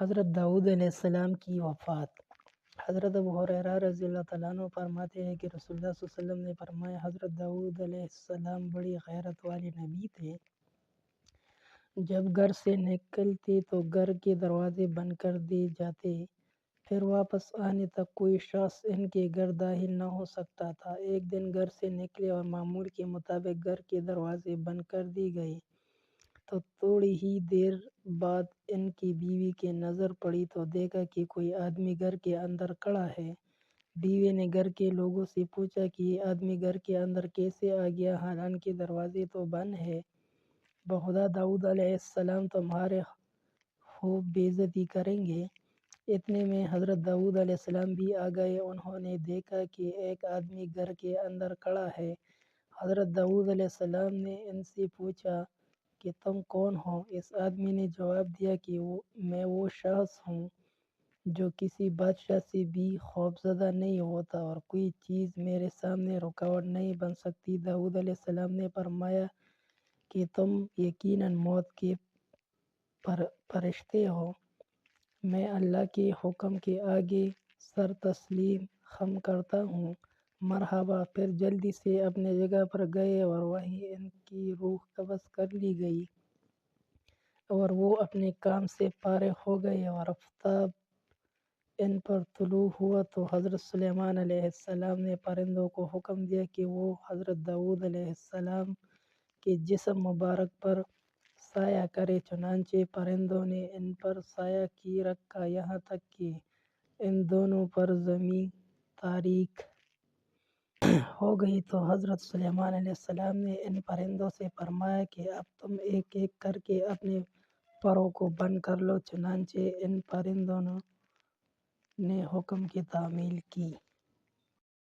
حضرت داؤد علیہ السلام کی وفات۔ حضرت ابو ہریرہ رضی اللہ تعالیٰ عنہ فرماتے ہیں کہ رسول اللہ صلی اللہ علیہ وسلم نے فرمایا، حضرت داؤد علیہ السلام بڑی غیرت والے نبی تھے۔ جب گھر سے نکلتے تو گھر کے دروازے بند کر دیے جاتے، پھر واپس آنے تک کوئی شخص ان کے گھر داخل نہ ہو سکتا تھا۔ ایک دن گھر سے نکلے اور معمول کے مطابق گھر کے دروازے بند کر دیے گئے تو تھوڑی ہی دیر بعد ان کی بیوی کی نظر پڑی تو دیکھا کہ کوئی آدمی گھر کے اندر کھڑا ہے۔ بیوی نے گھر کے لوگوں سے پوچھا کہ یہ آدمی گھر کے اندر کیسے آ گیا حالانکہ دروازے تو بند ہے؟ بخدا داؤد علیہ السلام تمہارے خوب بے عزتی کریں گے۔ اتنے میں حضرت داؤد علیہ السلام بھی آ گئے۔ انہوں نے دیکھا کہ ایک آدمی گھر کے اندر کھڑا ہے۔ حضرت داؤد علیہ السلام نے ان سے پوچھا کہ تم کون ہو؟ اس آدمی نے جواب دیا کہ میں وہ شخص ہوں جو کسی بادشاہ سے بھی خوفزدہ نہیں ہوتا اور کوئی چیز میرے سامنے رکاوٹ نہیں بن سکتی۔ داؤد علیہ السلام نے فرمایا کہ تم یقیناً موت کے فرشتے ہو۔ میں اللہ کے حکم کے آگے سر تسلیم خم کرتا ہوں۔ مرحبا۔ پھر جلدی سے اپنی جگہ پر گئے اور وہیں ان کی روح قبض کر لی گئی اور وہ اپنے کام سے فارغ ہو گئے اور آفتاب ان پر طلوع ہوا تو حضرت سلیمان علیہ السلام نے پرندوں کو حکم دیا کہ وہ حضرت داؤد علیہ السلام کے جسم مبارک پر سایہ کرے، چنانچہ پرندوں نے ان پر سایہ کی رکھا یہاں تک کہ ان دونوں پر زمین تاریک ہو گئی۔ تو حضرت سلیمان علیہ السلام نے ان پرندوں سے فرمایا کہ اب تم ایک ایک کر کے اپنے پروں کو بند کر لو، چنانچہ ان پرندوں نے حکم کی تعمیل کی۔